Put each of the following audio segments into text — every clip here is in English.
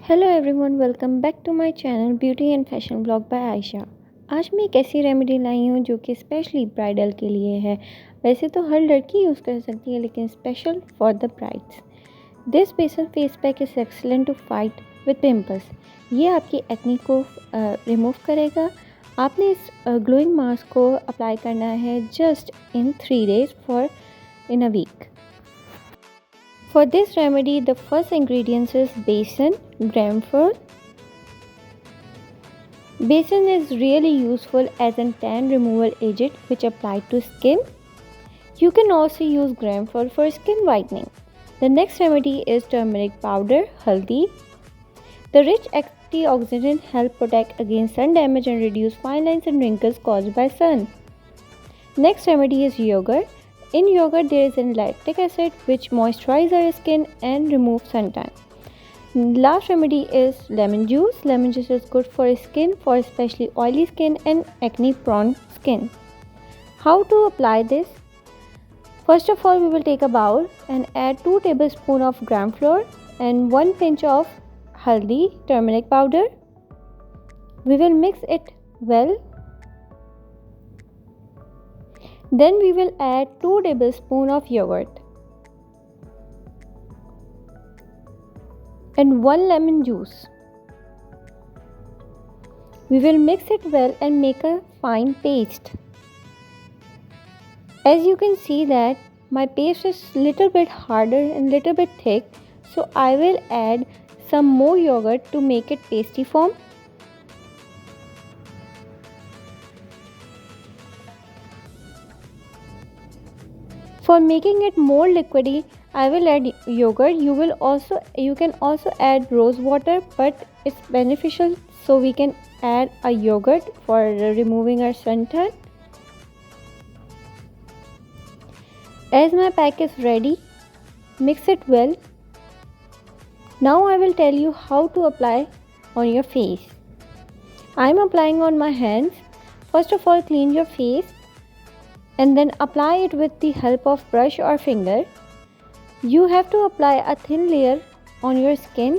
Hello everyone, welcome back to my channel beauty and fashion blog by Ayesha. आज मैं एक ऐसी रेमेडी लाई हूँ जो कि स्पेशली ब्राइडल के लिए है। वैसे तो हर लड़की यूज़ कर सकती है, लेकिन special for the brides. This besan face pack is excellent to fight with pimples. ये आपकी एक्ने को रिमूव करेगा। आपने इस ग्लोइंग मास्क को अप्लाई करना है just in 3 days for in a week. For this remedy, the first ingredients is besan, gram flour. Besan is really useful as a tan removal agent which applied to skin. You can also use gram flour for skin whitening. The next remedy is turmeric powder, haldi. The rich antioxidant help protect against sun damage and reduce fine lines and wrinkles caused by sun. Next remedy is yogurt. In yogurt, there is an lactic acid which moisturizes our skin and removes suntan. Last remedy is lemon juice. Lemon juice is good for skin, for especially oily skin and acne-prone skin. How to apply this? First of all, we will take a bowl and add 2 tablespoons of gram flour and 1 pinch of haldi, turmeric powder. We will mix it well. Then we will add 2 tablespoons of yogurt and 1 lemon juice. We will mix it well and make a fine paste. As you can see that my paste is little bit harder and little bit thick, so I will add some more yogurt to make it pasty form. For making it more liquidy, I will add yogurt. You can also add rose water, but it's beneficial, so we can add a yogurt for removing our suntan. As my pack is ready, mix it well. Now I will tell you how to apply on your face. I am applying on my hands. First of all, clean your face and then apply it with the help of brush or finger. You have to apply a thin layer on your skin.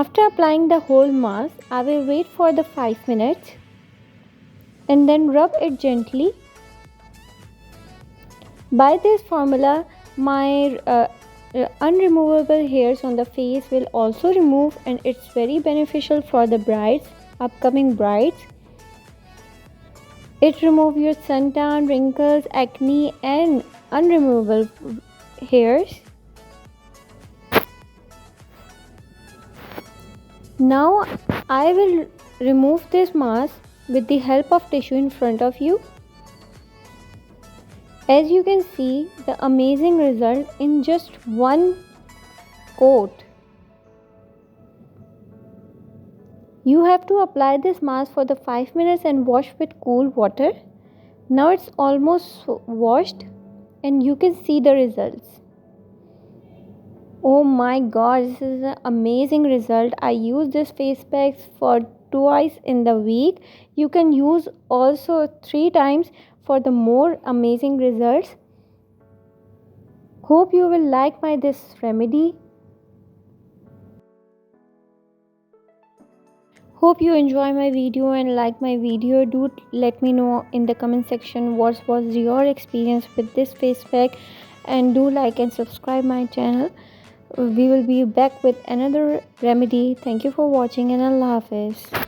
After applying the whole mask, I will wait for the 5 minutes and then rub it gently. By this formula, my unremovable hairs on the face will also remove, and it's very beneficial for the brides, upcoming brides. It removes your suntan, wrinkles, acne and unremovable hairs. Now I will remove this mask with the help of tissue in front of you. As you can see, the amazing result in just one coat. You have to apply this mask for the 5 minutes and wash with cool water. Now it's almost washed and you can see the results. Oh my god, this is an amazing result. I use this face pack for twice in the week. You can use also 3 times for the more amazing results. Hope you will like this remedy. Hope you enjoy my video and like my video. Do let me know in the comment section what was your experience with this face pack, and do like and subscribe my channel. We will be back with another remedy. Thank you for watching and Allah Hafiz.